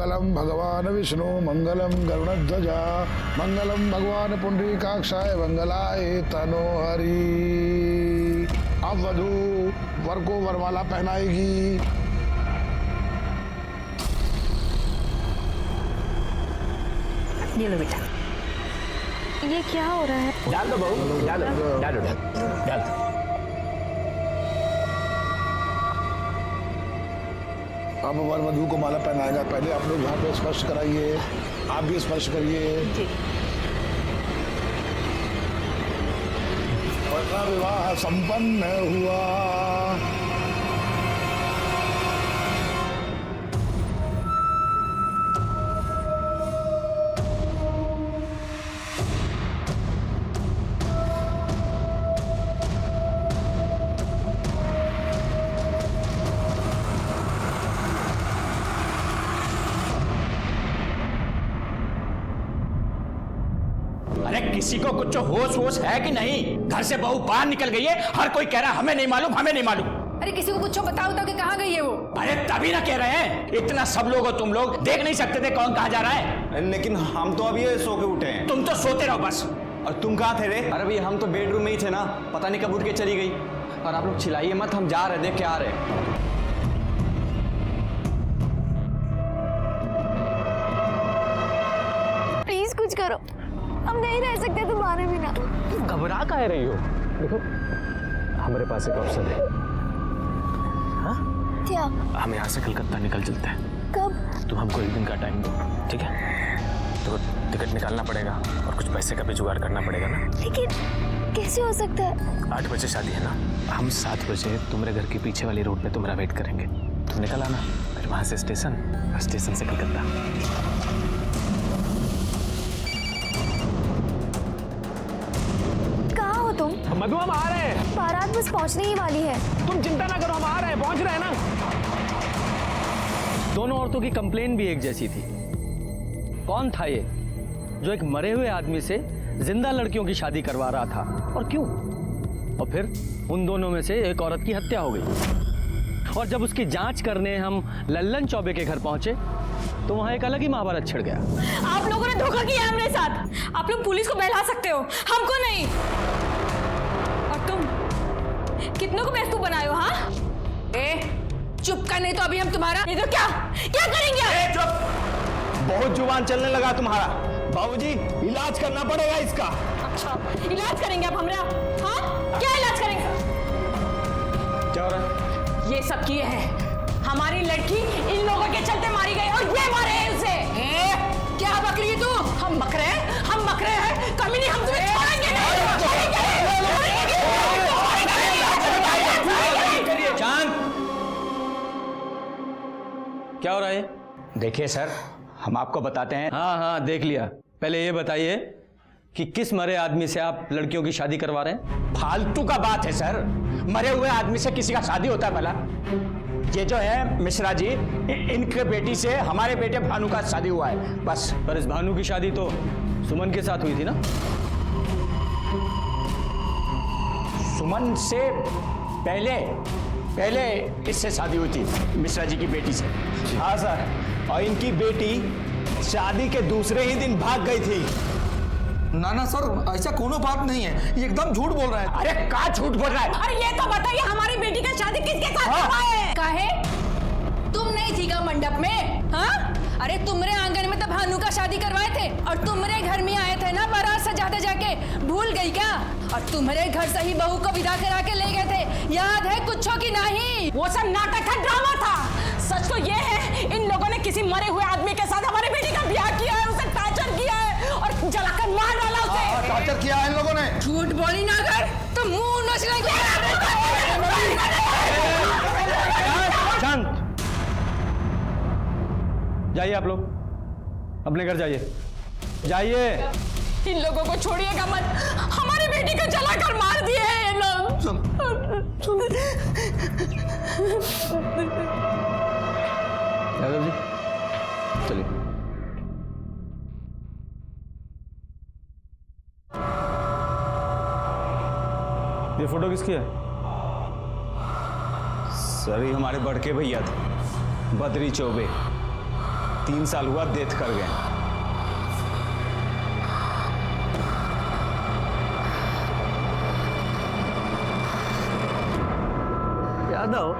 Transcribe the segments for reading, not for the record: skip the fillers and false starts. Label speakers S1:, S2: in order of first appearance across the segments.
S1: मंगलम भगवान विष्णु मंगलम गरुड़ध्वजा मंगलम भगवान पुंडरीकाक्षाय मंगलाय तनोहरि। अब वधू वर को वरमाला पहनाएगी।
S2: ये लो बेटा।
S3: ये क्या हो रहा है?
S4: डाल दो बहू, डालो डालो डाल।
S1: अब वर वधू को माला पहनाएगा। पहले आप लोग यहाँ पे स्पर्श कराइए, आप भी स्पर्श करिए। पटना विवाह संपन्न हुआ।
S4: अरे किसी को कुछ होश वोश है कि नहीं? घर से बहू बाहर निकल गई है, हर कोई कह रहा है हमें नहीं मालूम, हमें नहीं मालूम।
S2: अरे किसी को कुछ बताओ तो कि कहाँ गई है वो?
S4: अरे तभी ना कह रहे हैं, इतना सब लोग हो तुम लोग, देख नहीं सकते थे कौन कहाँ जा रहा है?
S5: लेकिन हम तो अभी सो के उठे हैं।
S4: तुम तो सोते रहो बस।
S5: और तुम कहाँ थे रे?
S6: अरे भैया हम तो बेडरूम में ही थे ना, पता नहीं कब उठ के चली गई। और आप लोग चिल्लाइए मत, हम जा रहे, देख के आ रहे।
S3: प्लीज कुछ करो, हम नहीं रह सकते तुम्हारे बिना।
S6: घबरा काहे रही हो? देखो हमारे पास एक ऑप्शन है। हाँ?
S3: क्या?
S6: हम यहाँ से कलकत्ता निकल चलते हैं।
S3: कब?
S6: तुम हमको एक दिन का टाइम दो, ठीक है? तो टिकट निकालना पड़ेगा और कुछ पैसे का भी जुगाड़ करना पड़ेगा ना।
S3: लेकिन कैसे हो सकता है?
S6: 8 बजे शादी है ना, हम 7 बजे तुम्हारे घर के पीछे वाली रोड पे तुम्हारा वेट करेंगे। तुम निकल आना, फिर वहाँ से स्टेशन और स्टेशन से कलकत्ता।
S3: कहाँ हो तुम?
S6: मधु हम आ रहे हैं।
S3: बारात बस पहुँचने ही वाली है।
S6: तुम चिंता ना करो, हम आ रहे हैं, पहुंच रहे हैं ना। दोनों औरतों की कंप्लेन भी एक जैसी थी। कौन था ये जो एक मरे हुए आदमी से जिंदा लड़कियों की शादी करवा रहा था, और क्यों? और फिर उन दोनों में से एक औरत की हत्या हो गई। और जब उसकी जांच करने हम लल्लन चौबे के घर पहुंचे तो वहां एक अलग ही महाभारत छिड़ गया।
S2: आप लोगों ने धोखा किया है हमारे साथ। आप लोग पुलिस को बहला सकते हो, हमको नहीं। और तुम कितनों को बेवकूफ बनाए हो? हाँ, चुप कर, नहीं तो अभी हम तुम्हारा नहीं तो क्या करेंगे?
S5: चुप, बहुत जुबान चलने लगा तुम्हारा। बाबूजी इलाज करना पड़ेगा इसका।
S2: अच्छा, इलाज करेंगे आप हमारा? हाँ, क्या इलाज करेंगे?
S5: क्या हो रहा है?
S2: ये सब किए हैं। हमारी लड़की इन लोगों के चलते मारी गई और ये मारे हैं उसे। क्या बक रही है तू? हम बक रहे हैं, कमी नहीं, हम तुम्हें छोड़ेंगे नहीं।
S6: चांद, क्या हो रहा है?
S4: देखिए सर, हम आपको बताते हैं।
S6: हाँ देख लिया। पहले ये बताइए कि किस मरे आदमी से आप लड़कियों की शादी करवा रहे हैं?
S4: फालतू का बात है सर, मरे हुए आदमी से किसी का शादी होता है भला? ये जो है मिश्रा जी, इनके बेटी से हमारे बेटे भानु का शादी हुआ है बस।
S6: पर इस भानु की शादी तो सुमन के साथ हुई थी ना?
S4: सुमन से पहले इससे शादी हुई थी, मिश्रा जी की बेटी से।
S5: हाँ सर, और इनकी बेटी शादी के दूसरे ही दिन भाग गई थी।
S7: ना ना सर, ऐसा कोनो बात नहीं है, ये एकदम झूठ बोल रहा है।
S4: अरे का झूठ बोल रहा है?
S2: अरे ये तो बताइए, हमारी बेटी का शादी किसके साथ हुआ है? काहे? तुम नहीं थी का मंडप में? हाँ, अरे तुम्हारे आंगन में तो भानु का शादी करवाए थे और तुम्हारे घर में आए थे ना बारात सजाते जाके, भूल गई क्या? और तुम्हारे घर से ही बहू को विदा करा के ले गए थे, याद है कुछ की नहीं? वो सब नाटक था, ड्रामा था। सच तो ये है, इन लोगों ने किसी मरे हुए आदमी के साथ हमारी बेटी का ब्याह किया है, उसे टॉर्चर किया है और जलाकर मार डाला उसे।
S7: टॉर्चर किया है इन लोगों ने।
S2: झूठ बोली ना कर तो मुंह नचने को।
S6: शांत, जाइए आप लोग, अपने घर जाइए।
S2: इन लोगों को छोड़िएगा मत, हमारी बेटी को जलाकर मार दिए हैं ये लोग।
S6: यादव जी चलिए। ये फोटो किसकी है?
S5: सर ये हमारे बड़के भैया थे, बद्री चौबे। 3 साल हुआ डेथ कर गए।
S6: यादव,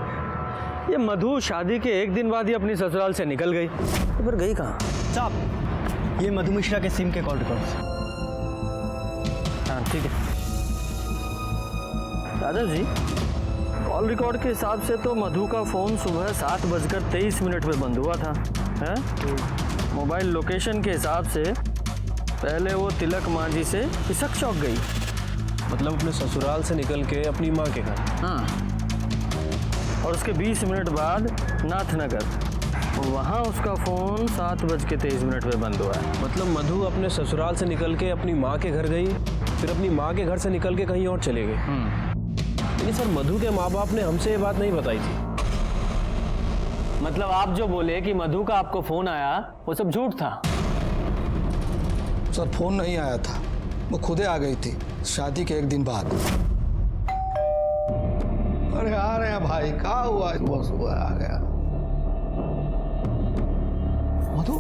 S6: ये मधु शादी के एक दिन बाद ही अपनी ससुराल से निकल गई, तो फिर गई कहाँ?
S8: साहब, ये मधु मिश्रा के सिम के कॉल रिकॉर्ड्स।
S6: हाँ ठीक है। यादव जी, कॉल रिकॉर्ड के हिसाब से तो मधु का फ़ोन सुबह 7:23 पे बंद हुआ था, है? मोबाइल लोकेशन के हिसाब से पहले वो तिलक मांझी से इसक चौक गई,
S9: मतलब अपने ससुराल से निकल के अपनी माँ के घर।
S6: हाँ, और उसके 20 मिनट बाद नाथनगर, वहाँ उसका फ़ोन 7:23 पे बंद हुआ है।
S9: मतलब मधु अपने ससुराल से निकल के अपनी माँ के घर गई, फिर अपनी माँ के घर से निकल के कहीं और चले गए। लेकिन सर, मधु के माँ बाप ने हमसे ये बात नहीं बताई थी।
S6: मतलब आप जो बोले कि मधु का आपको फ़ोन आया, वो सब झूठ था?
S7: सर फोन नहीं आया था, वो खुदे आ गई थी शादी के 1 दिन बाद। अरे आ रहे हैं भाई, कहाँ हुआ? सुबह सुबह आ गया मधु।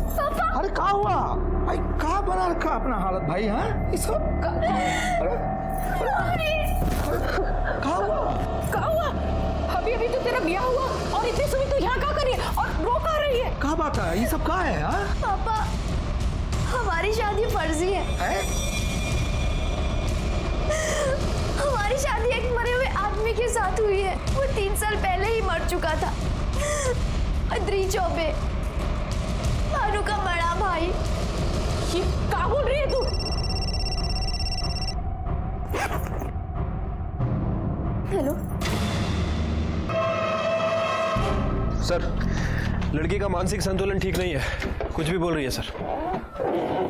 S7: अरे कहाँ हुआ भाई? कहाँ बना रखा अपना हालत भाई? हाँ ये सब कहाँ हुआ?
S2: कहाँ हुआ? अभी तो तेरा ब्याह हुआ और इतनी सुबह तू यहाँ क्या कर रही है और रो कहाँ रही है?
S7: कहाँ बात है? ये सब कहाँ है? हाँ
S3: पापा, हमारी शादी फर्जी है। हमारी शादी एक मरे हुए आदमी के साथ हुई है। वो 3 साल पहले ही मर चुका था। अद्री चौबे, भानु का बड़ा भाई।
S2: ये क्या बोल रही है तू?
S3: हेलो
S9: सर, लड़की का मानसिक संतुलन ठीक नहीं है, कुछ भी बोल रही है सर।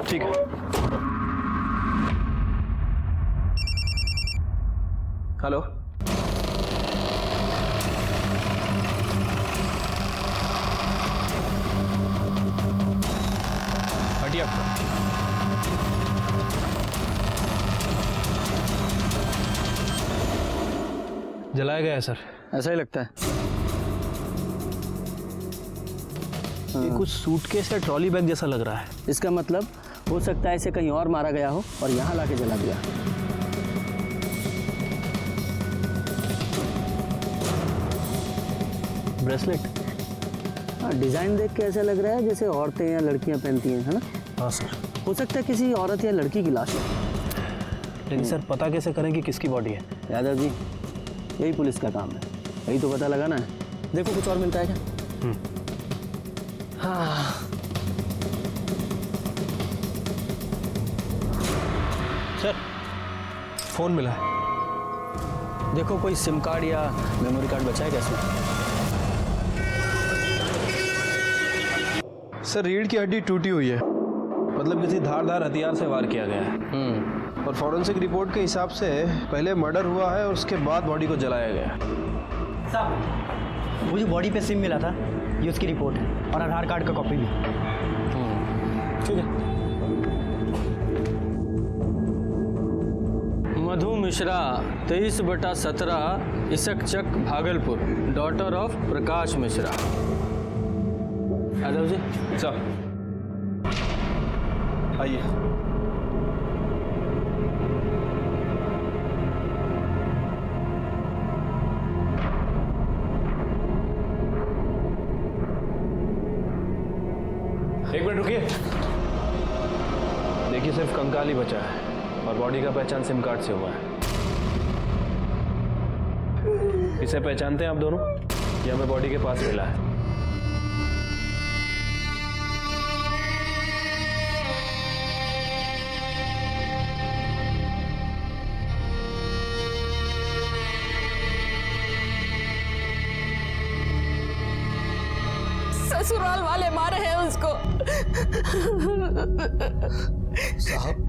S9: ठीक है। हेलो, हटिए आप। जलाया गया है सर।
S6: ऐसा ही लगता है।
S9: ये कुछ सूटकेस या ट्रॉली बैग जैसा लग रहा है।
S6: इसका मतलब हो सकता है इसे कहीं और मारा गया हो और यहाँ लाके जला दिया।
S9: ब्रेसलेट?
S6: हाँ, डिज़ाइन देख के ऐसा लग रहा है जैसे औरतें या लड़कियाँ पहनती हैं, है ना?
S9: हाँ सर।
S6: हो सकता है किसी औरत या लड़की की लाश है।
S9: लेकिन सर, पता कैसे करें कि किसकी बॉडी है?
S6: यादव जी, यही पुलिस का काम है, यही तो पता लगाना है। देखो कुछ और मिलता है क्या? हाँ,
S9: सर, फोन मिला है।
S6: देखो कोई सिम कार्ड या मेमोरी कार्ड बचा है क्या इसमें?
S9: सर, रीढ़ की हड्डी टूटी हुई है, मतलब किसी धारदार हथियार से वार किया गया है। और फॉरेंसिक रिपोर्ट के हिसाब से पहले मर्डर हुआ है और उसके बाद बॉडी को जलाया गया।
S8: साहब, वो जो बॉडी पे सिम मिला था, ये उसकी रिपोर्ट है और आधार कार्ड का कॉपी भी।
S9: ठीक है।
S6: मधु मिश्रा 23/17 इसकचक Bhagalpur, daughter of Prakash Mishra. Yadav ji,
S9: sir आइए। एक मिनट रुकिए। देखिए, सिर्फ कंकाल ही बचा है और बॉडी का पहचान सिम कार्ड से हुआ है। इसे पहचानते हैं आप दोनों? ये हमें बॉडी के पास मिला है।
S2: ससुराल वाले मारे हैं उसको।
S1: साहब,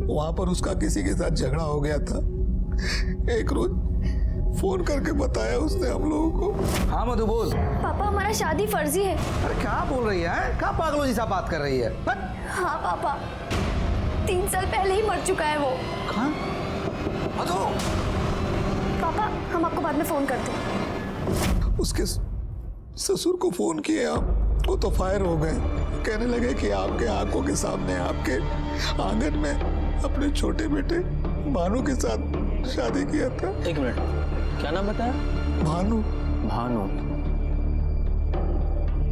S1: वहां पर उसका किसी के साथ झगड़ा हो गया था। एक रोज फोन करके बताया उसने हम लोगों को।
S7: हाँ मधु बोल।
S3: पापा, हमारा शादी फर्जी है।
S7: अरे क्या बोल रही है? क्या पागलों जैसा बात कर रही है?
S3: हाँ पापा, 3 साल पहले ही मर चुका है वो।
S7: हाँ मधु।
S3: पापा, हम आपको बाद में फोन करते हैं।
S1: उसके ससुर को फोन किए आप, वो तो फायर हो गए। कहने लगे कि आपके आंखों के सामने आपके आंगन में अपने छोटे बेटे भानु के साथ शादी किया था।
S6: एक मिनट, क्या नाम बताया?
S1: भानु।
S6: भानु।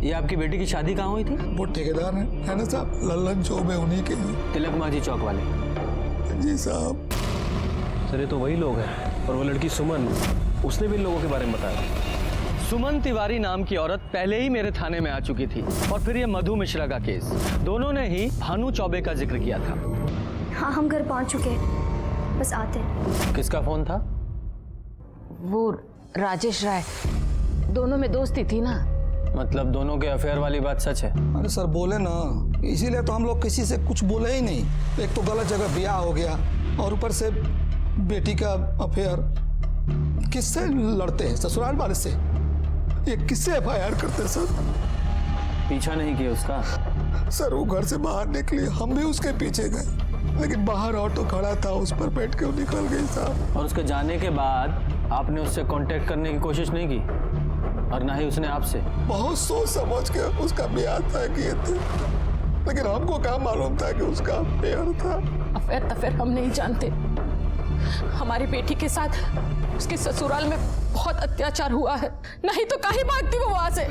S6: ये आपकी बेटी की शादी कहाँ हुई थी?
S1: वो ठेकेदार है ना साहब, लल्लन चौबे, उन्हीं के ही।
S6: तिलक माझी चौक वाले?
S1: जी साहब।
S9: सर ये तो वही लोग हैं। और वो लड़की सुमन, उसने भी इन लोगों के बारे में बताया।
S6: सुमन तिवारी नाम की औरत पहले ही मेरे थाने में आ चुकी थी। और फिर ये मधु मिश्रा का केस, दोनों ने ही भानु चौबे का जिक्र किया था।
S3: हाँ, हम घर पहुंच चुके हैं, बस आते हैं।
S6: किसका फोन था?
S2: वो राजेश राय, दोनों में दोस्ती थी ना।
S6: मतलब दोनों के अफेयर वाली बात सच है?
S7: अरे सर बोले ना, इसीलिए तो हम लोग किसी से कुछ बोले ही नहीं। एक तो गलत जगह ब्याह हो गया और ऊपर से बेटी का अफेयर। किससे लड़ते हैं? ससुराल वाले से। ये किससे FIR करते हैं सर?
S6: पीछा नहीं किया उसका?
S1: सर वो घर से बाहर निकली, हम भी उसके पीछे गए, लेकिन बाहर ऑटो खड़ा था, उस पर बैठ के वो निकल गई साहब।
S6: और उसके जाने के बाद आपने उससे कांटेक्ट करने की कोशिश नहीं की? और ना ही उसने आपसे?
S1: बहुत सोच समझ के उसका ब्याह तय किए थे, लेकिन हमको क्या मालूम था कि उसका अफेयर था।
S2: अफेयर तफेयर हम नहीं जानते। हमारी बेटी के साथ उसके ससुराल में बहुत अत्याचार हुआ है, नहीं तो काहे भागती वो वहां से।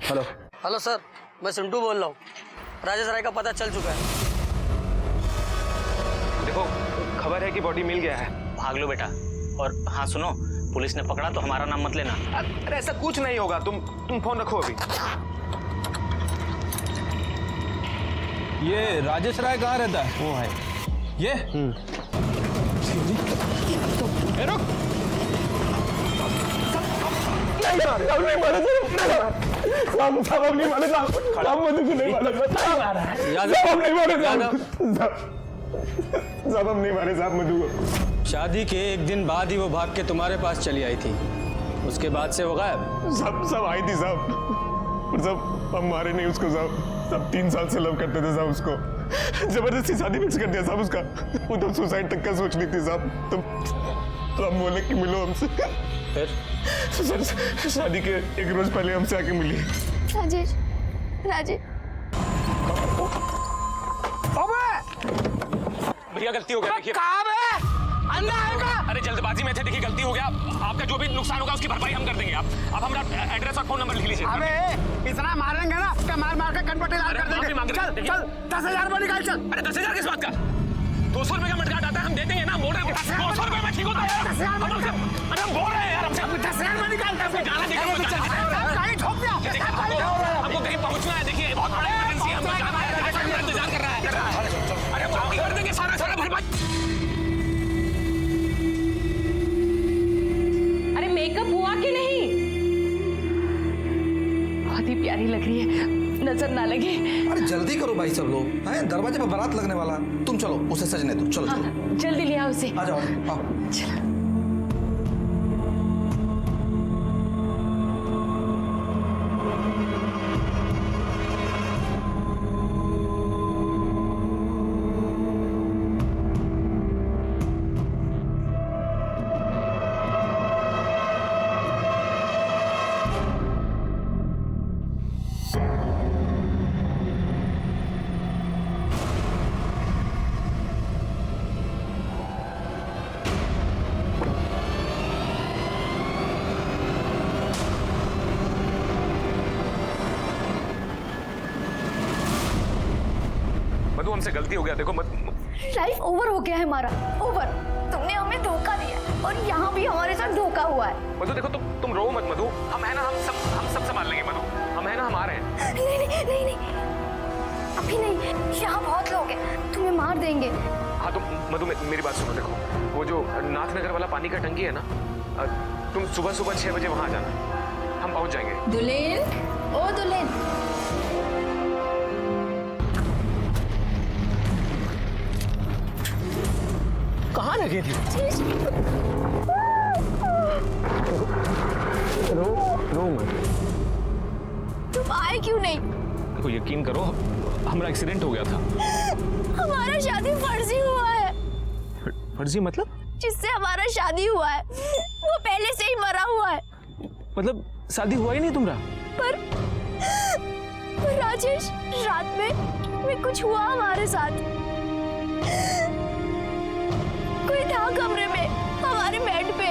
S9: हेलो।
S8: हेलो सर, मैं सिंटू बोल रहा हूँ। राजेश राय का पता चल चुका है।
S9: देखो, खबर है कि बॉडी मिल गया है।
S10: भाग लो बेटा। और हाँ सुनो, पुलिस ने पकड़ा तो हमारा नाम मत लेना।
S9: अरे ऐसा कुछ नहीं होगा, तुम फोन रखो अभी। ये राजेश राय कहाँ रहता है? वो है ये। रुक।
S6: शादी के एक दिन बाद ही वो भाग के तुम्हारे पास चली आई थी, उसके बाद से वो गायब।
S11: सब आई थी साहब, और सब हम मारे नहीं उसको साहब। सब 3 साल से लव करते थे साहब उसको, जबरदस्ती शादी फिक्स कर दिया साहब उसका। वो तो सुसाइड तक का सोच ली थी साहब। तो हम बोले कि मिलो हमसे।
S6: फिर
S11: सर शादी के एक रोज पहले हमसे आके मिली।
S3: राजेश, राजेश।
S10: भैया गलती हो गया, देखिए। कहाँ है? अंदर आएगा। अरे जल्दबाजी में थे, देखिए गलती हो गया। आपका जो भी नुकसान होगा उसकी भरपाई हम कर देंगे। आप हमारा एड्रेस और फोन नंबर लिख लीजिए।
S4: अबे इतना मारेंगे ना, क्या मार मार के कनपट्टी लाल कर देंगे। चल चल 10,000 रुपये निकाल चल।
S10: अरे 10,000 किस बात का? 200 रुपए का मटका आता है, हम दे देंगे ना। बोल रहे हैं 200 रुपए में ठीक होता है। अरे हम बोल रहे हैं यार, हमसे 10,000 में निकालते हैं। जाना देखिए, हमको कहीं पहुंचना है। देखिए बहुत बड़ा इमरजेंसी है, हमको जाना है, इंतजार कर रहा है। अरे वो कर देंगे सारा भरपाई।
S2: अरे मेकअप हुआ कि नहीं? बहुत ही प्यारी लग रही है, नजर ना लगे।
S7: अरे जल्दी करो भाई सब लोग, हैं दरवाजे पर बारात लगने वाला। तुम चलो उसे सजने दो। चलो चलो
S2: जल्दी ले आओ उसे।
S7: आ जाओ आओ।
S2: चलो।
S11: मधु हमसे गलती हो गया, देखो
S3: लाइफ ओवर हो गया है हमारा, ओवर। तुमने हमें धोखा दिया और यहाँ भी हमारे साथ धोखा हुआ है।
S11: मधु देखो, तुम रो मत मधु। हम है ना, हम सब संभाल लेंगे मधु। हम है ना, हम आ रहे हैं।
S3: नहीं नहीं नहीं नहीं, अभी नहीं, यहाँ बहुत लोग हैं, तुम्हें मार देंगे।
S11: हाँ तुम मधु मेरी बात सुनो। देखो वो जो नाथनगर वाला पानी का टंकी है ना, तुम सुबह 6 बजे वहां आ जाना, हम पहुंच जाएंगे।
S2: दुल्हन, ओ दुल्हन।
S10: कहाँ रखे थे? रो मत।
S3: तुम आए क्यों नहीं?
S10: देखो यकीन करो, हमारा एक्सीडेंट हो गया था।
S3: हमारा शादी फर्जी हुआ है।
S10: फर्जी मतलब?
S3: जिससे हमारा शादी हुआ है वो पहले से ही मरा हुआ है।
S10: मतलब शादी हुआ ही नहीं तुम्हारा?
S3: पर राजेश, रात में कुछ हुआ हमारे साथ। कोई था कमरे में हमारे बेड पे,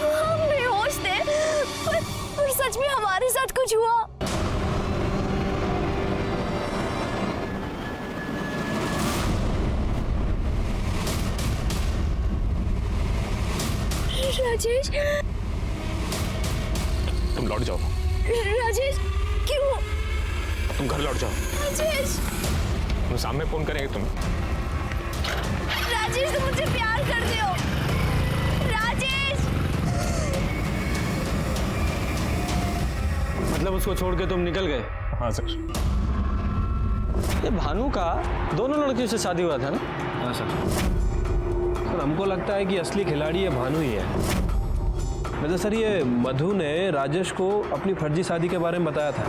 S3: हम बेहोश थे, पर सच में हमारे साथ कुछ हुआ। राजेश,
S10: तुम लौट जाओ।
S3: राजेश क्यों?
S10: तुम घर लौट जाओ।
S3: राजेश,
S10: तुम सामने फोन करेंगे तुम।
S3: राजेश तुम मुझसे प्यार करते हो। राजेश,
S6: मतलब उसको छोड़ के तुम निकल गए?
S10: हाँ सर।
S6: ये भानु का दोनों लड़कियों से शादी हुआ था ना?
S9: हाँ सर। सर हमको लगता है कि असली खिलाड़ी ये भानु ही है। वैसे सर ये मधु ने राजेश को अपनी फर्जी शादी के बारे में बताया था,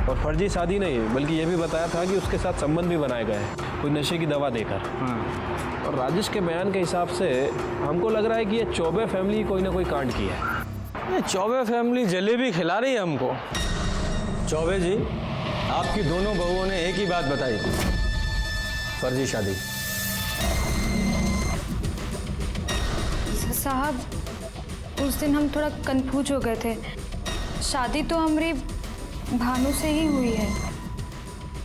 S9: और फर्जी शादी नहीं बल्कि ये भी बताया था कि उसके साथ संबंध भी बनाए गए हैं कोई नशे की दवा देकर। और राजेश के बयान के हिसाब से हमको लग रहा है कि ये चौबे फैमिली कोई ना कोई कांड की है।
S6: ये चौबे फैमिली जलेबी खिला रही है हमको। चौबे जी, आपकी दोनों बहुओं ने एक ही बात बताई, फर्जी शादी।
S2: साहब, उस दिन हम थोड़ा कंफ्यूज हो गए थे। शादी तो हमारी भानु से ही हुई है।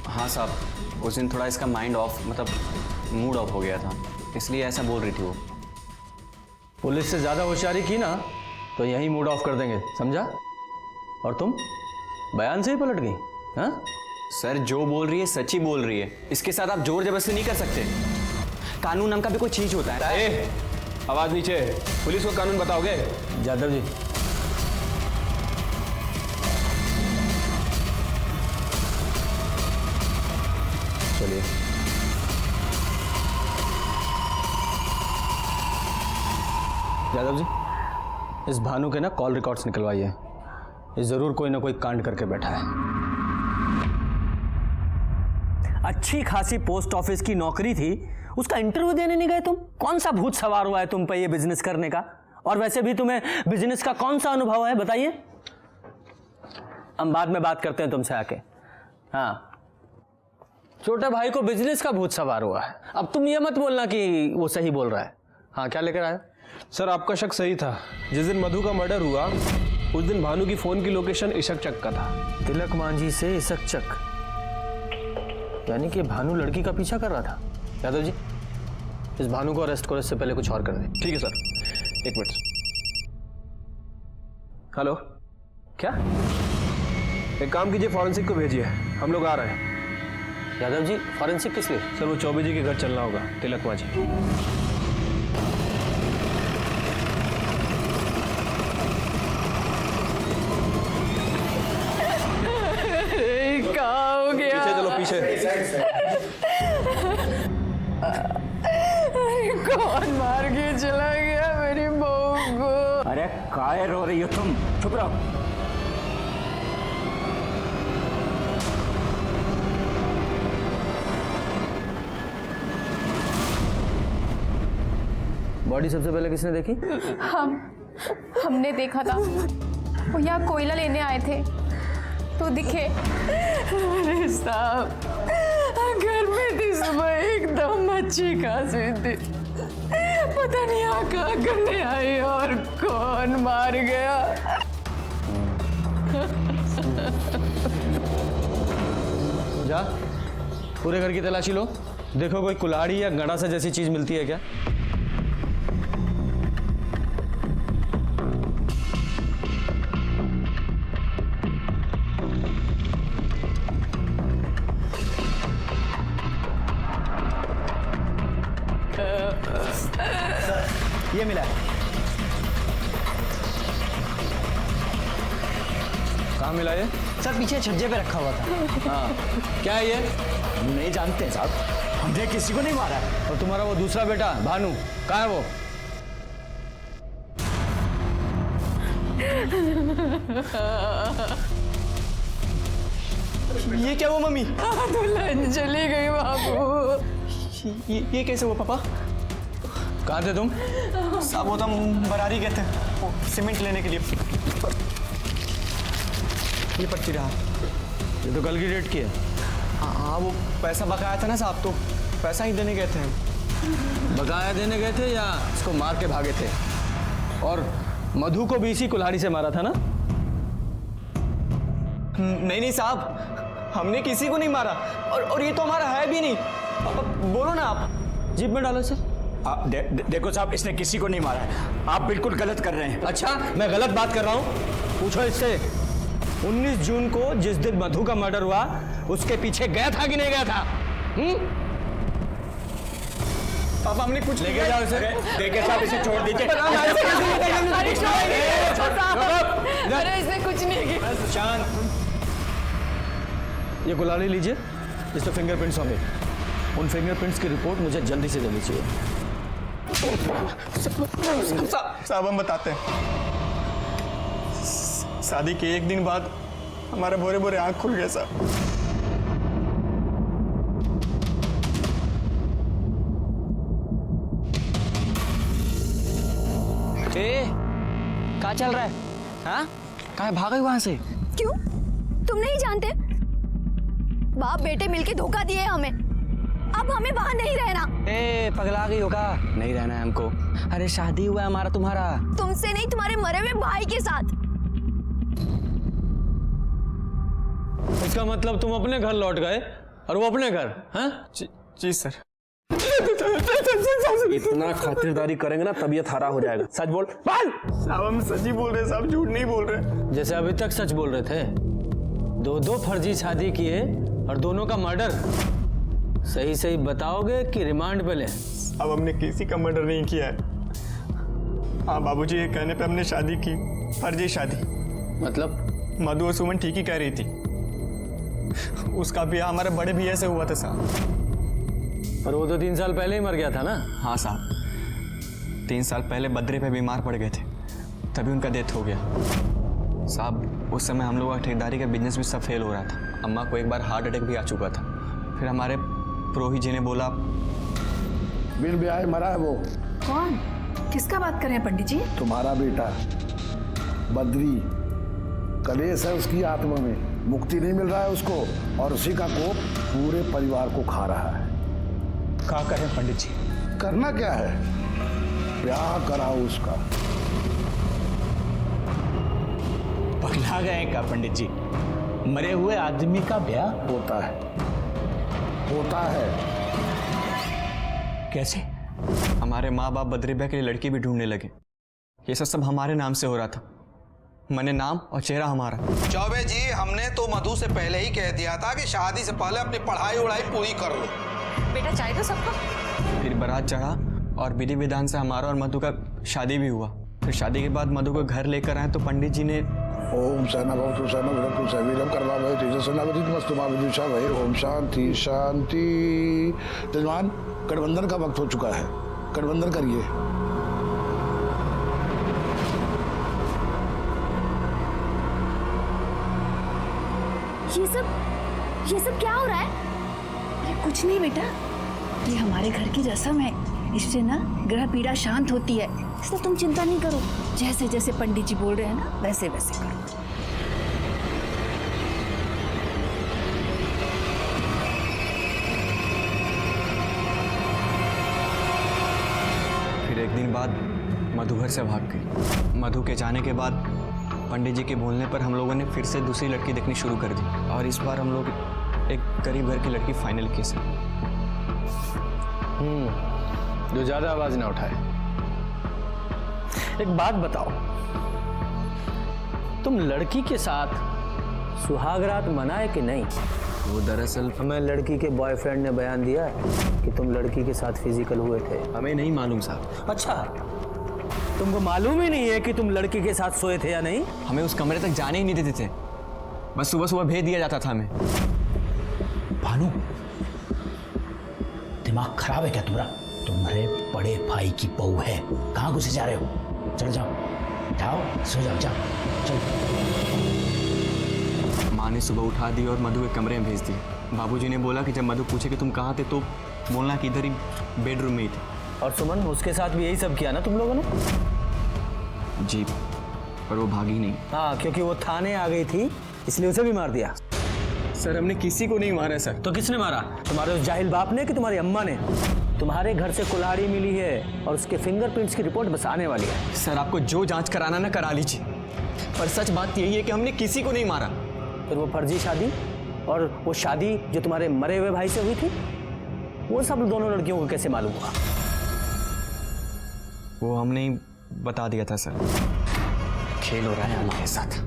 S12: हाँ साहब, उस दिन थोड़ा इसका माइंड ऑफ, मतलब मूड ऑफ हो गया था, इसलिए ऐसा बोल रही थी वो।
S6: पुलिस से ज़्यादा होशियारी की ना तो यही मूड ऑफ कर देंगे, समझा? और तुम बयान से ही पलट गई? हाँ
S12: सर, जो बोल रही है सच ही बोल रही है। इसके साथ आप जोर जबरदस्ती नहीं कर सकते। कानून नाम का भी कोई चीज होता है।
S9: आवाज नीचे। पुलिस को कानून बताओगे?
S6: जादव जी, चलिए। यादव जी, इस भानु के ना कॉल रिकॉर्ड्स निकलवाइए। ये जरूर कोई ना कोई कांड करके बैठा है।
S8: अच्छी खासी पोस्ट ऑफिस की नौकरी थी, उसका इंटरव्यू देने नहीं गए तुम? कौन सा भूत सवार हुआ है तुम पे ये बिजनेस करने का? और वैसे भी तुम्हें बिजनेस का कौन सा अनुभव है, बताइए। हम बाद में बात करते हैं तुमसे आके। हाँ,
S6: छोटे भाई को बिजनेस का भूत सवार हुआ है। अब तुम ये मत बोलना कि वो सही बोल रहा है। हाँ, क्या लेकर आए?
S9: सर आपका शक सही था। जिस दिन मधु का मर्डर हुआ उस दिन भानु की फोन की लोकेशन इसक चक का था।
S6: तिलक मांझी से इसक चक, यानी कि भानु लड़की का पीछा कर रहा था। यादव जी, इस भानु को अरेस्ट करो, इससे पहले कुछ और कर दे।
S9: ठीक है सर, एक मिनट। हेलो, क्या? एक काम कीजिए, फॉरेंसिक को भेजिए, हम लोग आ रहे हैं।
S6: यादव जी, फॉरेंसिक किस लिए?
S9: सर वो चौबे जी के घर चलना होगा, तिलक मांझी। पीछे चलो, पीछे।
S2: कौन मार के चला गया मेरी बहू को?
S4: अरे काहे रो रही हो तुम? चुप रहो।
S6: बॉडी सबसे पहले किसने देखी?
S2: हमने देखा था। वो यहाँ कोयला लेने आए थे तो दिखे। अरे साहब, घर में थी, सुबह एकदम अच्छी खासी थी, पता नहीं यहाँ कहाँ करने आई और कौन मार गया।
S6: जा, पूरे घर की तलाशी लो, देखो कोई कुल्हाड़ी या गंडासा जैसी चीज मिलती है क्या।
S8: ये मिला है।
S6: कहाँ मिला ये?
S8: सर पीछे छज्जे पे रखा हुआ था।
S6: हाँ, क्या है ये?
S8: नहीं जानते साहब।
S4: हमने किसी को नहीं मारा।
S6: और तुम्हारा वो दूसरा बेटा भानु कहाँ है वो?
S12: ये क्या हुआ मम्मी?
S2: दुल्हन चली गई बाबू।
S12: ये कैसे हुआ पापा?
S6: कहाँ थे तुम?
S12: साहब वो तो हम बरारी गए थे वो सीमेंट लेने के लिए। ये पर्ची रहा।
S6: ये तो कल की डेट की है।
S12: हाँ वो पैसा बकाया था ना साहब, तो पैसा ही देने गए थे।
S6: बकाया देने गए थे या इसको मार के भागे थे? और मधु को भी इसी कुल्हाड़ी से मारा था ना?
S12: नहीं साहब, हमने किसी को नहीं मारा और ये तो हमारा है भी नहीं। बोलो ना आप।
S6: जीप में डालो इसे।
S4: देखो साहब, इसने किसी को नहीं मारा है, आप बिल्कुल गलत कर रहे हैं।
S6: अच्छा, मैं गलत बात कर रहा हूँ? पूछो इससे। 19 जून को जिस दिन मधु का मर्डर हुआ उसके पीछे गया था कि नहीं गया था?
S12: पापा हमने कुछ
S4: लेके जाओ इसे। देखिए साहब, इसे छोड़ दीजिए।
S2: अरे इसने कुछ नहीं किया।
S12: शांत।
S6: ये कुल्हाड़ी लीजिए, इस पे फिंगरप्रिंट्स होंगे। उन फिंगरप्रिंट्स की रिपोर्ट मुझे जल्दी से जल्दी चाहिए।
S12: साहब हम बताते हैं। शादी के एक दिन बाद हमारे भोरे भोरे आंख खुल गया साहब। क्या चल रहा है? हाँ, कहाँ भाग गई वहां से?
S3: क्यों? तुम नहीं जानते? बाप बेटे मिलके धोखा दिए हमें। अब हमें वहां नहीं रहना।
S12: पगला गई होगा? नहीं रहना है हमको। अरे शादी हुआ है हमारा तुम्हारा।
S3: तुमसे नहीं, तुम्हारे मरे हुए भाई के साथ।
S6: इसका मतलब तुम अपने घर लौट गए और वो अपने घर? हाँ?
S12: जी सर।
S9: इतना खातिरदारी करेंगे ना तबीयत हरा हो जाएगा। सच बोल।
S12: साहब हम सच ही बोल रहे हैं साहब, झूठ नहीं बोल रहे।
S6: जैसे अभी तक सच बोल रहे थे। दो फर्जी शादी किए और दोनों का मर्डर। सही सही बताओगे कि रिमांड पे ले?
S12: अब हमने किसी का मर्डर नहीं किया है। हाँ बाबूजी ये कहने पे हमने शादी की, फर्जी शादी।
S6: मतलब?
S12: मधु और सुमन ठीक ही कह रही थी। उसका ब्याह हमारे बड़े भैया से हुआ था साहब।
S6: पर वो तो 3 साल पहले ही मर गया था ना?
S12: हाँ साहब, 3 साल पहले बद्रे पे बीमार पड़ गए थे, तभी उनका डेथ हो गया साहब। उस समय हम लोगों का ठेकेदारी का बिजनेस भी सब फेल हो रहा था। अम्मा को एक बार हार्ट अटैक भी आ चुका था। फिर हमारे प्रोही जी ने बोला
S13: बिन ब्याह मरा है वो।
S2: कौन? किसका बात कर रहे हैं पंडित जी?
S13: तुम्हारा बेटा बद्री। कलेश है उसकी आत्मा में, मुक्ति नहीं मिल रहा है उसको और उसी का कोप पूरे परिवार को खा रहा है।
S4: क्या करें पंडित जी?
S13: करना क्या है? ब्याह कराओ उसका।
S4: पगला गए क्या पंडित जी? मरे हुए आदमी का ब्याह
S13: होता है, होता है।
S4: कैसे?
S12: हमारे माँ बाप बद्री ब्याह के लिए लड़की भी ढूंढने लगे। ये सब हमारे नाम से हो रहा था। मैंने नाम और चेहरा हमारा।
S7: चौबे जी, हमने तो मधु से पहले ही कह दिया था कि शादी से पहले अपनी पढ़ाई उड़ाई पूरी कर लो।
S2: बेटा चाय दो सबको।
S12: फिर बारात चढ़ा और विधि विधान से हमारा और मधु का शादी भी हुआ। फिर शादी के बाद मधु को घर लेकर आए तो पंडित जी ने
S13: ओम सहना भवतु सहना भवतु सवीरम कर्मा भवतु तेजस्विना भवतु मस्तुमा विदुषा भय। ओम शांति शांति। जजमान, गठबंधन का वक्त हो चुका है, गठबंधन करिए।
S3: ये सब क्या हो रहा है?
S2: अरे कुछ नहीं बेटा, ये हमारे घर की रस्म है। इससे ना ग्रह पीड़ा शांत होती है, इसलिए तुम चिंता नहीं करो। जैसे जैसे पंडित जी बोल रहे हैं ना वैसे वैसे करो।
S12: फिर एक दिन बाद मधु घर से भाग गई। मधु के जाने के बाद पंडित जी के बोलने पर हम लोगों ने फिर से दूसरी लड़की देखनी शुरू कर दी और इस बार हम लोग एक गरीब घर की लड़की फाइनल की सर।
S6: जो ज्यादा आवाज ना उठाए। एक बात बताओ, तुम लड़की के साथ सुहागरात मनाए कि नहीं?
S12: वो दरअसल
S8: हमें लड़की के बॉयफ्रेंड ने बयान दिया कि तुम लड़की के साथ फिजिकल हुए थे।
S12: हमें नहीं मालूम साहब।
S8: अच्छा, तुमको मालूम ही नहीं है कि तुम लड़की के साथ सोए थे या नहीं?
S12: हमें उस कमरे तक जाने ही नहीं देते थे, बस सुबह सुबह भेज दिया जाता था हमें।
S4: भानु, दिमाग खराब है क्या तुम्हारा? तुम्हारे बड़े भाई की बहू है, कहाँ घुसे जा रहे हो? चलो जाओ जाओ, सो जाओ जाओ चलो।
S12: माँ ने सुबह उठा दी और मधु के कमरे में भेज दी। बाबूजी ने बोला कि जब मधु पूछे कि तुम कहाँ थे तो बोलना कि इधर ही बेडरूम में ही थे।
S8: और सुमन, उसके साथ भी यही सब किया ना तुम लोगों ने?
S12: जी, पर वो भागी नहीं।
S8: हाँ, क्योंकि वो थाने आ गई थी इसलिए उसे भी मार दिया।
S12: सर हमने किसी को नहीं मारा सर।
S8: तो किसने मारा? तुम्हारे उस जाहिल बाप ने कि तुम्हारी अम्मा ने? तुम्हारे घर से कुल्हाड़ी मिली है और उसके फिंगरप्रिंट्स की रिपोर्ट बस आने वाली है।
S12: सर आपको जो जांच कराना ना करा लीजिए, पर सच बात यही है कि हमने किसी को नहीं मारा।
S8: फिर वो फर्जी शादी और वो शादी जो तुम्हारे मरे हुए भाई से हुई थी, वो सब दोनों लड़कियों को कैसे मालूम हुआ?
S12: वो हमने ही बता दिया था सर।
S4: खेल हो रहा है हमारे साथ।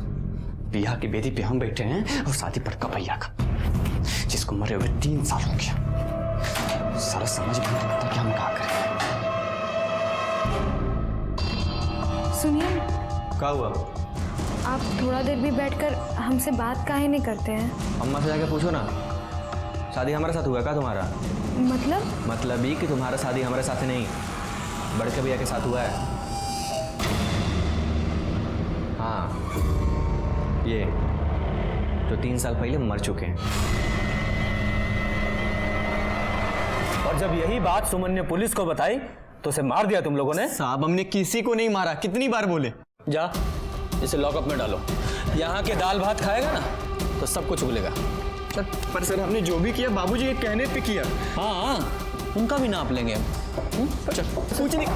S4: बियाह की बेदी पे हम बैठे हैं और शादी पर कपैया का, जिसको मरे हुए 3 साल हो गया। सारा समझ में नहीं आता कि हम क्या करें।
S3: सुनिए,
S12: क्या हुआ?
S3: आप थोड़ा देर भी बैठकर हमसे बात काहे नहीं करते हैं?
S12: अम्मा से जाके पूछो ना, शादी हमारे साथ हुआ क्या तुम्हारा? मतलब ही कि तुम्हारा शादी हमारे साथ नहीं, बड़के भैया के साथ हुआ है। हाँ, ये जो 3 साल पहले मर चुके हैं।
S8: और जब यही बात सुमन ने पुलिस को बताई तो उसे मार दिया तुम लोगों ने?
S12: साहब हमने किसी को नहीं मारा, कितनी बार बोले।
S8: जा, इसे लॉकअप में डालो। यहाँ के दाल भात खाएगा ना तो सब कुछ भूलेगा।
S12: पर सर हमने जो भी किया बाबूजी के कहने पे किया।
S8: हाँ, उनका भी नाप लेंगे हम।
S12: कुछ नहीं।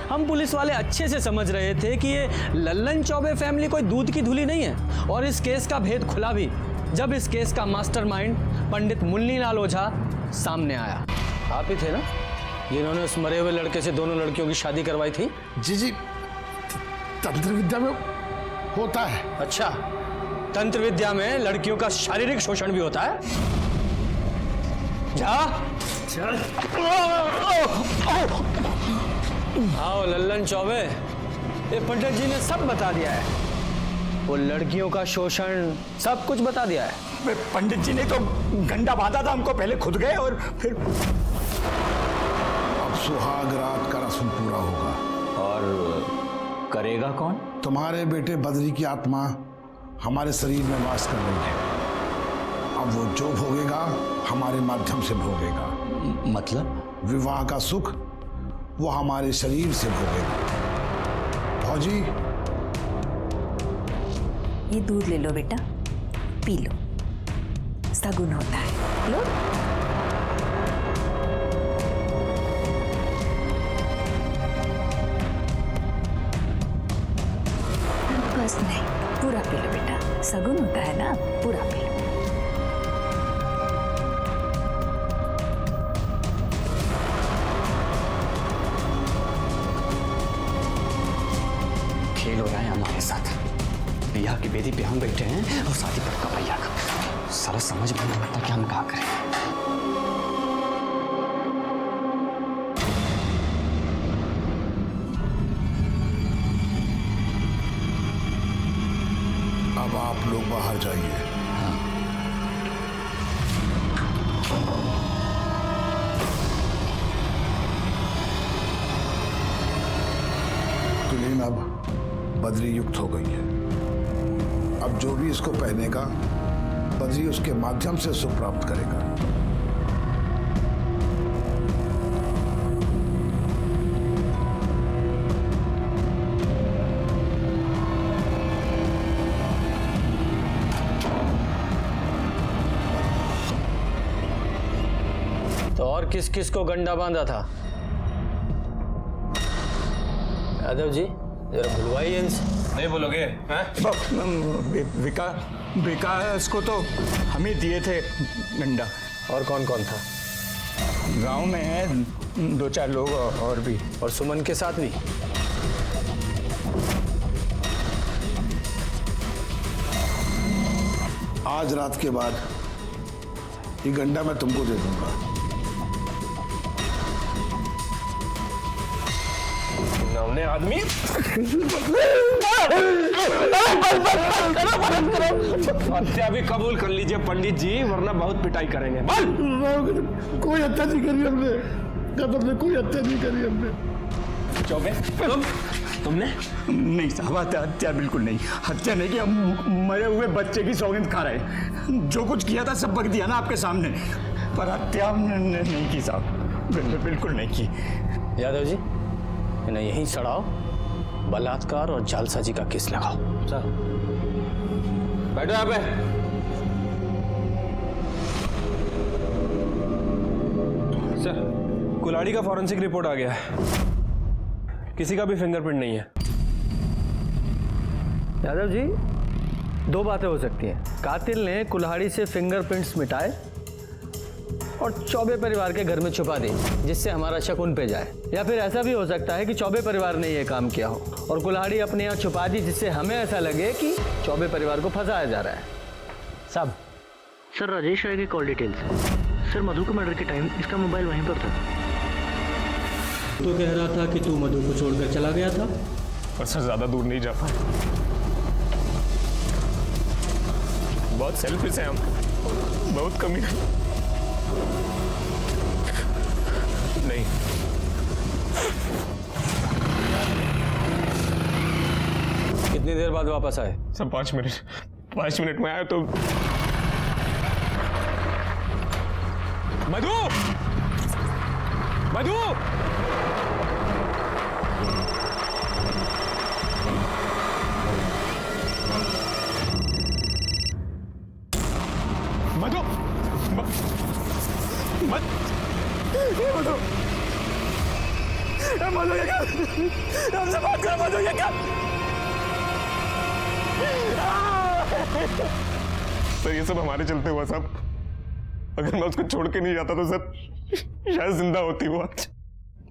S8: हम पुलिस वाले अच्छे से समझ रहे थे कि ये लल्लन चौबे फैमिली कोई दूध की धुली नहीं है, और इस केस का भेद खुला भी जब इस केस का मास्टरमाइंड पंडित मुन्नीलाल ओझा सामने आया। आप ही थे ना जिन्होंने उस मरे हुए लड़के से दोनों लड़कियों की शादी करवाई थी?
S13: जी, तंत्र विद्या में होता है।
S8: अच्छा, तंत्र विद्या में लड़कियों का शारीरिक शोषण भी होता है? जा चल। आओ लल्लन चौबे, ये पंडित जी ने सब बता दिया है। वो लड़कियों का शोषण सब कुछ बता दिया है।
S4: पंडित जी ने तो गंडा बांधा था हमको, पहले खुद गए और फिर।
S13: अब सुहाग रात का रस्म पूरा होगा।
S8: और करेगा कौन?
S13: तुम्हारे बेटे बद्री की आत्मा हमारे शरीर में वास कर रही है। अब वो जो भोगेगा हमारे माध्यम से भोगेगा।
S4: मतलब?
S13: विवाह का सुख वो हमारे शरीर से भोगेगा। फौजी,
S14: ये दूध ले लो बेटा, पी लो, सगुन होता है। लो। बस नहीं, पूरा पी लो बेटा, सगुन होता है ना, पूरा पी लो।
S4: खेल हो रहा है हमारे साथ। बियाह की बेदी पे हम बैठे हैं और शादी पर कपैया का। सारा समझ में नहीं आता कि हम क्या करें।
S13: अब आप लोग बाहर जाइए। तुलीन अब बद्री युक्त हो गई है। अब जो भी इसको पहनेगा बद्री उसके माध्यम से सुख प्राप्त करेगा।
S8: तो और किस किस को गंडा बांधा था? यादव जी जरा बुलवाइए इनसे।
S9: नहीं बोलोगे?
S4: विकास को तो हम ही दिए थे डंडा।
S8: और कौन कौन था?
S4: गांव में है 2-4 लोग और भी।
S8: और सुमन के साथ भी?
S13: आज रात के बाद ये गंडा मैं तुमको दे दूंगा।
S9: ना घिनौने आदमी। हत्या भी कबूल कर लीजिए पंडित जी, वरना बहुत पिटाई करेंगे।
S13: कोई हत्या नहीं करी हमने, हमने कोई हत्या नहीं करी हमने।
S9: चौबे तुमने?
S4: नहीं साहब, हत्या बिल्कुल नहीं, हत्या नहीं कि हम मरे हुए बच्चे की सौगंध खा रहे। जो कुछ किया था सब बक दिया ना आपके सामने, पर हत्या हमने नहीं की साहब, बिल्कुल नहीं की।
S6: यादव जी, इन्हें यहीं चढ़ाओ, बलात्कार और जालसाजी का केस लगाओ।
S9: सर बैठो यहाँ पे। सर कुल्हाड़ी का फॉरेंसिक रिपोर्ट आ गया है, किसी का भी फिंगरप्रिंट नहीं है।
S6: यादव जी, दो बातें हो सकती हैं। कातिल ने कुल्हाड़ी से फिंगरप्रिंट्स मिटाए और चौबे परिवार के घर में छुपा दी, जिससे हमारा शक उन पे जाए। या फिर ऐसा भी हो सकता है कि चौबे परिवार ने यह काम किया हो और कुल्हाड़ी अपने यहाँ छुपा दी, जिससे हमें ऐसा लगे कि चौबे परिवार को फंसाया जा रहा है। साहब।
S15: सर राजेश राय की कॉल डिटेल्स। सर मधु के मर्डर के टाइम इसका मोबाइल वहीं पर था।
S8: तो कह रहा था कि तू मधु को छोड़कर चला गया था।
S11: पर सर ज्यादा दूर नहीं जा पाए, बहुत सेल्फिश है हम, बहुत कमी नहीं।
S6: कितनी देर बाद वापस आए?
S11: सर 5 मिनट में आया तो मधु मधु मधु मधु ये क्या? हमसे बात करो मधु, ये क्या? सर ये सब हमारे चलते हुआ साहब, अगर मैं उसको छोड़ के नहीं जाता तो सर शायद जिंदा होती वो आज।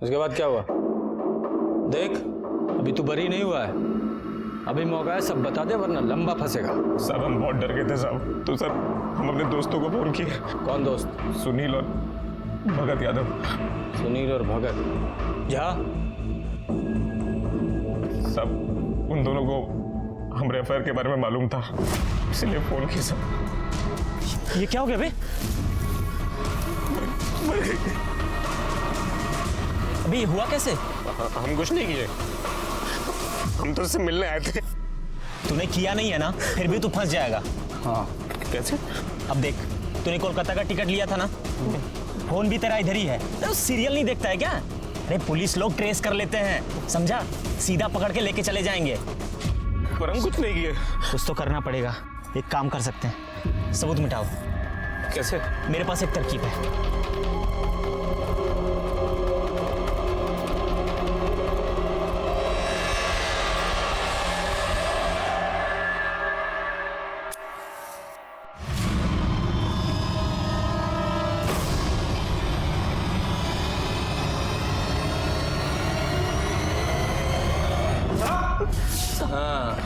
S6: उसके बाद क्या हुआ? देख, अभी तू बरी नहीं हुआ है, अभी मौका है, सब बता दे वरना लंबा फंसेगा।
S11: साहब हम बहुत डर गए थे साहब, तो सर हम अपने दोस्तों को फोन किए।
S6: कौन दोस्त?
S11: सुनील और भगत यादव।
S6: सुनील और भगत जा।
S11: सब उन दोनों को हमारे अफेयर के बारे में मालूम था, इसलिए फोन किया सब।
S15: ये क्या हो गया बे? अभी हुआ कैसे?
S11: हम कुछ नहीं किए, हम तो उससे मिलने आए थे।
S15: तूने किया नहीं है ना, फिर भी तू फंस जाएगा।
S11: हाँ कैसे?
S15: अब देख, तूने कोलकाता का टिकट लिया था ना, फोन भी तेरा इधर ही है। तो सीरियल नहीं देखता है क्या? अरे पुलिस लोग ट्रेस कर लेते हैं, समझा? सीधा पकड़ के लेके चले जाएंगे।
S11: पर हम कुछ नहीं किए।
S15: कुछ तो करना पड़ेगा, एक काम कर सकते हैं, सबूत मिटाओ।
S11: कैसे?
S15: मेरे पास एक तरकीब है।
S6: हाँ,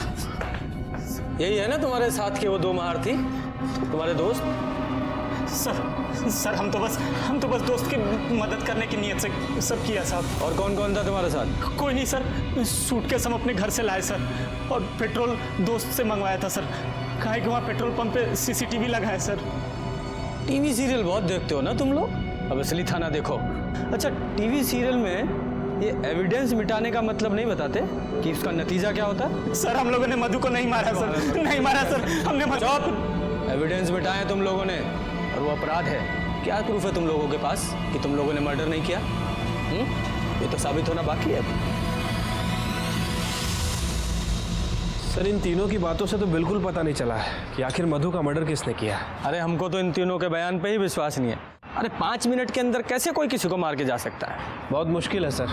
S6: यही है ना तुम्हारे साथ के वो दो महारथी, तुम्हारे दोस्त?
S15: सर हम तो बस दोस्त की मदद करने की नियत से सब किया साहब।
S6: और कौन कौन था तुम्हारे साथ?
S15: कोई नहीं सर, सूटकेस हम अपने घर से लाए सर, और पेट्रोल दोस्त से मंगवाया था सर। काहे कि वहाँ पेट्रोल पंप पे सीसीटीवी लगा है सर।
S6: टीवी सीरियल बहुत देखते हो ना तुम लोग, अब असली थाना देखो। अच्छा, टीवी सीरियल में ये एविडेंस मिटाने का मतलब नहीं बताते कि इसका नतीजा क्या होता है?
S15: सर हम लोगों ने मधु को नहीं मारा सर, नहीं मारा सर, हमने
S6: मधु। एविडेंस मिटाए तुम लोगों ने और वो अपराध है। क्या प्रूफ है तुम लोगों के पास कि तुम लोगों ने मर्डर नहीं किया? ये तो साबित होना बाकी है।
S9: सर इन तीनों की बातों से तो बिल्कुल पता नहीं चला है कि आखिर मधु का मर्डर किसने किया।
S6: अरे हमको तो इन तीनों के बयान पे ही विश्वास नहीं है। अरे 5 मिनट के अंदर कैसे कोई किसी को मार के जा सकता है?
S9: बहुत मुश्किल है सर।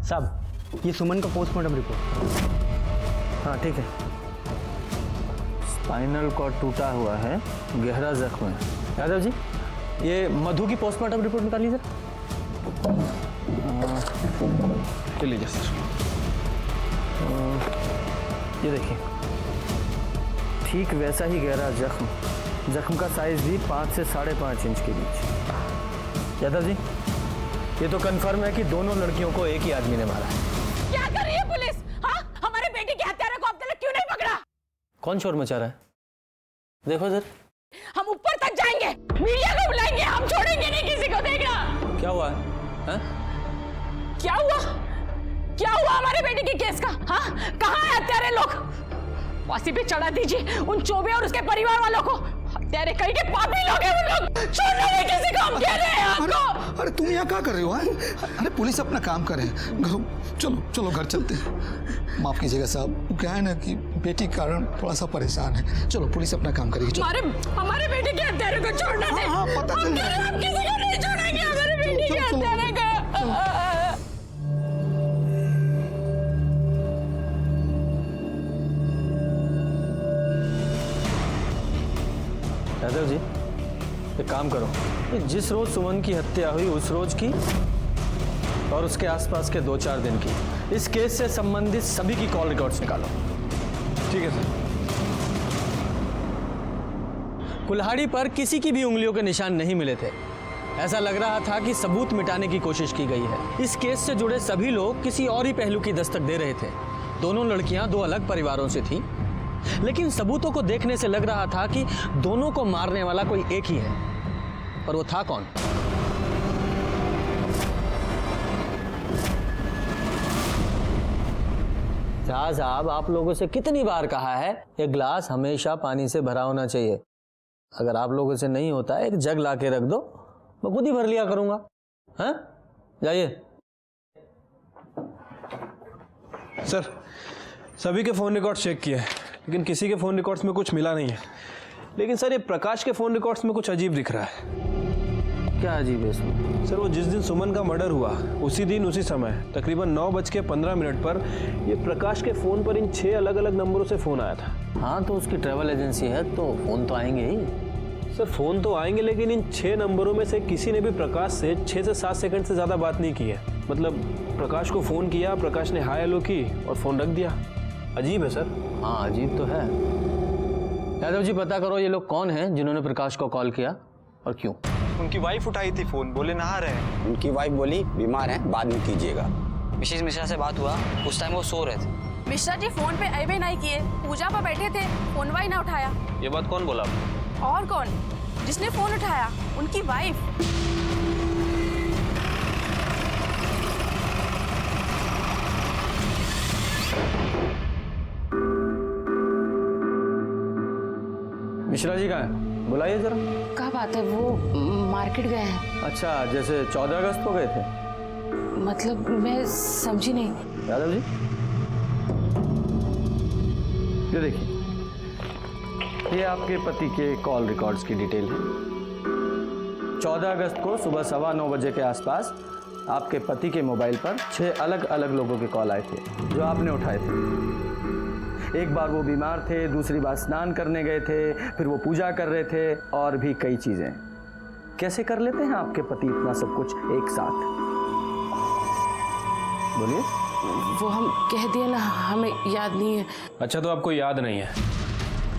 S15: साहब ये सुमन का पोस्टमार्टम रिपोर्ट।
S6: हाँ ठीक है। स्पाइनल कॉर्ड टूटा हुआ है, गहरा जख्म है। यादव जी, ये मधु की पोस्टमार्टम रिपोर्ट निकालिए सर।
S9: लीजिए सर।
S6: ये देखिए, ठीक वैसा ही गहरा जख्म का साइज भी 5 से 5.5 इंच के बीच। यादव जी, ये तो कंफर्म है कि दोनों लड़कियों को एक ही आदमी ने मारा है।
S2: क्या कर रही है पुलिस? हाँ, हमारे बेटी के हत्यारे को अब तक क्यों नहीं पकड़ा?
S6: कौन शोर मचा रहा है? देखो सर,
S2: हम ऊपर तक जाएंगे, मीडिया को बुलाएंगे, हम छोड़ेंगे नहीं किसी को। देखना
S6: क्या हुआ है?
S2: क्या हुआ? क्या हुआ हमारे बेटे के केस का? हाँ, कहाँ है हत्यारे लोग? फांसी पे चढ़ा दीजिए उन चौबे और उसके परिवार वालों को। हत्यारे कहीं के पापी लोग हैं वो लोग। छोड़ना नहीं किसी को, हम कह रहे हैं आपको।
S7: अरे तुम यहाँ क्या कर रहे हो? अरे पुलिस अपना काम करे। चलो चलो घर चलते हैं। माफ कीजिएगा साहब, क्या है ना कि बेटी के कारण थोड़ा सा परेशान है। चलो पुलिस अपना काम करेगी।
S2: हमारे बेटे के हत्यारे को छोड़ना नहीं।
S7: हाँ, पता चल रहा है।
S2: हम किसी को नहीं छोड़ेंगे हमारे बेटे के हत्यारे को।
S6: यादव जी, एक काम करो, जिस रोज सुमन की हत्या हुई उस रोज की और उसके आसपास के 2-4 दिन की इस केस से संबंधित सभी की कॉल रिकॉर्ड्स निकालो।
S9: ठीक है सर।
S8: कुल्हाड़ी पर किसी की भी उंगलियों के निशान नहीं मिले थे। ऐसा लग रहा था कि सबूत मिटाने की कोशिश की गई है। इस केस से जुड़े सभी लोग किसी और ही पहलू की दस्तक दे रहे थे। दोनों लड़कियां 2 अलग परिवारों से थीं, लेकिन सबूतों को देखने से लग रहा था कि दोनों को मारने वाला कोई एक ही है। पर वो था कौन? शाह साहब, आप लोगों से कितनी बार कहा है ये ग्लास हमेशा पानी से भरा होना चाहिए। अगर आप लोगों से नहीं होता है, एक जग ला के रख दो, मैं खुद ही भर लिया करूंगा। हैं? जाइए।
S9: सर, सभी के फ़ोन रिकॉर्ड्स चेक किए, लेकिन किसी के फ़ोन रिकॉर्ड्स में कुछ मिला नहीं है। लेकिन सर, ये प्रकाश के फ़ोन रिकॉर्ड्स में कुछ अजीब दिख रहा है।
S6: क्या अजीब है इसमें?
S9: सर, वो जिस दिन सुमन का मर्डर हुआ उसी दिन उसी समय तकरीबन 9:15 पर ये प्रकाश के फ़ोन पर इन 6 अलग अलग नंबरों से फ़ोन आया था।
S6: हाँ, तो उसकी ट्रैवल एजेंसी है तो फ़ोन तो आएंगे ही।
S9: सर, फ़ोन तो आएंगे, लेकिन इन 6 नंबरों में से किसी ने भी प्रकाश से 6 से 7 सेकंड से ज़्यादा बात नहीं की है। मतलब प्रकाश को फ़ोन किया, प्रकाश ने हाय हेलो की और फ़ोन रख दिया। अजीब है सर।
S6: हाँ, अजीब तो है। यादव जी, पता करो ये लोग कौन हैं जिन्होंने प्रकाश को कॉल किया और क्यों।
S12: उनकी वाइफ उठाई थी फोन, बोले नहा रहे हैं। उनकी वाइफ बोली बीमार हैं, बाद में कीजिएगा।
S16: मिसेस मिश्रा से बात हुआ, उस टाइम वो सो रहे थे।
S2: मिश्रा जी फोन पे अबे नहीं किए, पूजा पर बैठे थे, फोन वाई ना उठाया।
S9: ये बात कौन बोला?
S2: और कौन? जिसने फोन उठाया, उनकी वाइफ।
S6: मिश्रा जी कहाँ है? बुलाइए जरा।
S17: क्या बात है? वो मार्केट गए हैं।
S6: अच्छा, जैसे 14 अगस्त को गए थे?
S17: मतलब मैं समझी नहीं।
S6: यादव जी, ये देखिए, ये आपके पति के कॉल रिकॉर्ड्स की डिटेल है। 14 अगस्त को सुबह 9:15 बजे के आसपास आपके पति के मोबाइल पर 6 अलग अलग लोगों के कॉल आए थे जो आपने उठाए थे। एक बार वो बीमार थे, दूसरी बार स्नान करने गए थे, फिर वो पूजा कर रहे थे और भी कई चीजें। कैसे कर लेते हैं आपके पति इतना सब कुछ एक साथ? बोलिए।
S17: वो हम कह दिए ना, हमें याद नहीं है।
S9: अच्छा, तो आपको याद नहीं है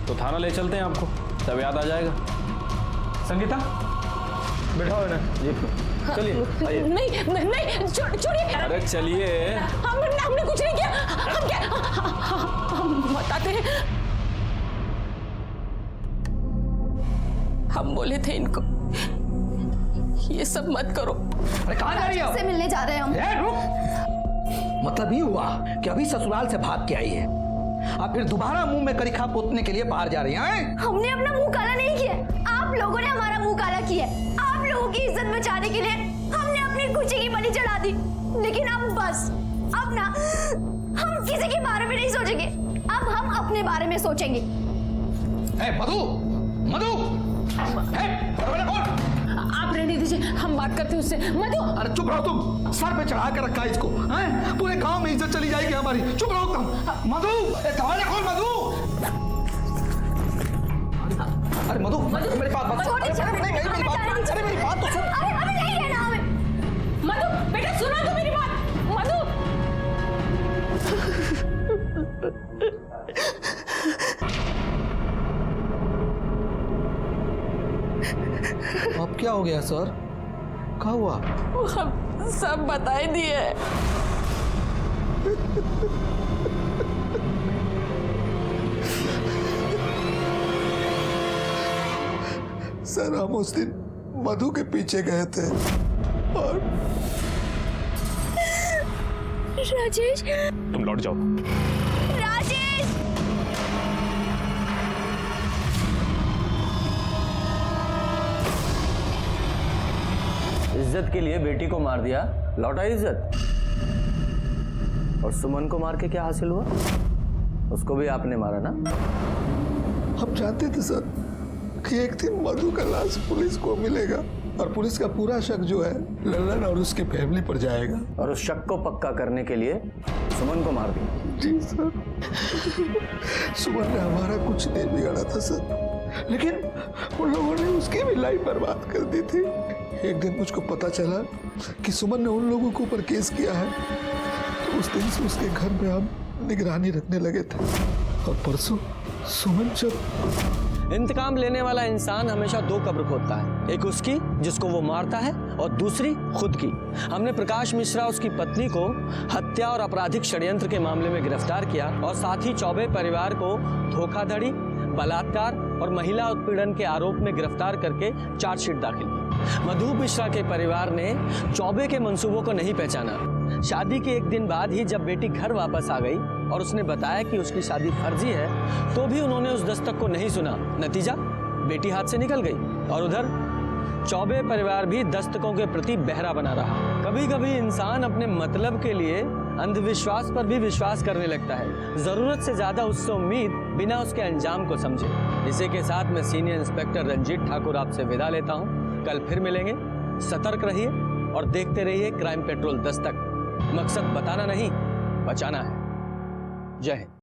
S9: तो थाना ले चलते हैं आपको, तब याद आ जाएगा। संगीता, बैठाओ ना जीप में। चलिए, आइए।
S2: नहीं, छोड़िए।
S9: अरे चलिए।
S2: हमने कुछ नहीं किया। हम क्या? हम बताते हैं। हम बोले थे इनको ये सब मत करो।
S7: अरे कहाँ जा रही हो?
S3: से मिलने जा रहे हैं हम।
S7: रुक। मतलब ये हुआ कि अभी ससुराल से भाग के आई है, अब फिर दोबारा मुंह में करिखा पोतने के लिए बाहर जा रही हैं?
S3: हमने अपना मुंह काला नहीं किया, आप लोगों ने हमारा मुंह काला किया। आप लोगों की इज्जत बचाने के लिए हमने अपनी खुशी की बलि चढ़ा दी। लेकिन अब बस, अब ना हम किसी के बारे में नहीं सोचेंगे, अब हम अपने बारे में सोचेंगे।
S7: मधु, मधु,
S2: आप रहने दीजिए, हम बात करते हैं उससे। मधु,
S7: अरे चुप रहो तुम, सर पे चढ़ा के रखा है इसको, हैं? पूरे गांव में इज्जत चली जाएगी हमारी। चुप रहो तुम। मधु, दरवाजा खोल मधु। अरे मधु, मेरी बात मत सुन। मेरी बात तो सुन।
S3: अरे नहीं रहना हमें।
S2: मधु, बेटा सुनो तो मेरी बात। मधु,
S7: अब क्या हो गया सर? क्या हुआ?
S17: वो हम सब बता ही दिए।
S1: सर हम उस दिन मधु के पीछे गए थे और
S3: राजेश,
S10: तुम लौट जाओ।
S3: राजेश,
S6: इज्जत के लिए बेटी को मार दिया, लौटा इज्जत। और सुमन को मार के क्या हासिल हुआ? उसको भी आपने मारा ना?
S1: हम चाहते थे सर कि एक दिन मधु का लाश पुलिस को मिलेगा और पुलिस का पूरा शक जो है लल्लन और उसकी फैमिली पर जाएगा।
S6: और उस शक को पक्का करने के लिए सुमन को मार दिया।
S1: जी सर, सुमन ने हमारा कुछ नहीं बिगाड़ा था सर, लेकिन उन लोगों ने उसकी भी लाइफ बर्बाद कर दी थी। एक दिन मुझको पता चला कि सुमन ने उन लोगों के ऊपर केस किया है, तो उस दिन से उसके घर में हम निगरानी रखने लगे थे। और परसों सुमन जब
S8: इंतकाम लेने वाला इंसान हमेशा दो कब्र खोदता है, एक उसकी जिसको वो मारता है और दूसरी खुद की। हमने प्रकाश मिश्रा उसकी पत्नी को हत्या और आपराधिक षड्यंत्र के मामले में गिरफ्तार किया और साथ ही चौबे परिवार को धोखाधड़ी, बलात्कार और महिला उत्पीड़न के आरोप में गिरफ्तार करके चार्जशीट दाखिल की। मधु मिश्रा के परिवार ने चौबे के मंसूबों को नहीं पहचाना। शादी के एक दिन बाद ही जब बेटी घर वापस आ गई और उसने बताया कि उसकी शादी फर्जी है, तो भी उन्होंने उस दस्तक को नहीं सुना। नतीजा, बेटी हाथ से निकल गई। और उधर चौबे परिवार भी दस्तकों के प्रति बहरा बना रहा। कभी कभी इंसान अपने मतलब के लिए अंधविश्वास पर भी विश्वास करने लगता है, जरूरत से ज्यादा उससे उम्मीद बिना उसके अंजाम को समझे। इसी के साथ मैं सीनियर इंस्पेक्टर रंजीत ठाकुर आपसे विदा लेता हूँ। कल फिर मिलेंगे। सतर्क रहिए और देखते रहिए क्राइम पेट्रोल दस्तक। मकसद बताना नहीं, बचाना है। जय हिंद।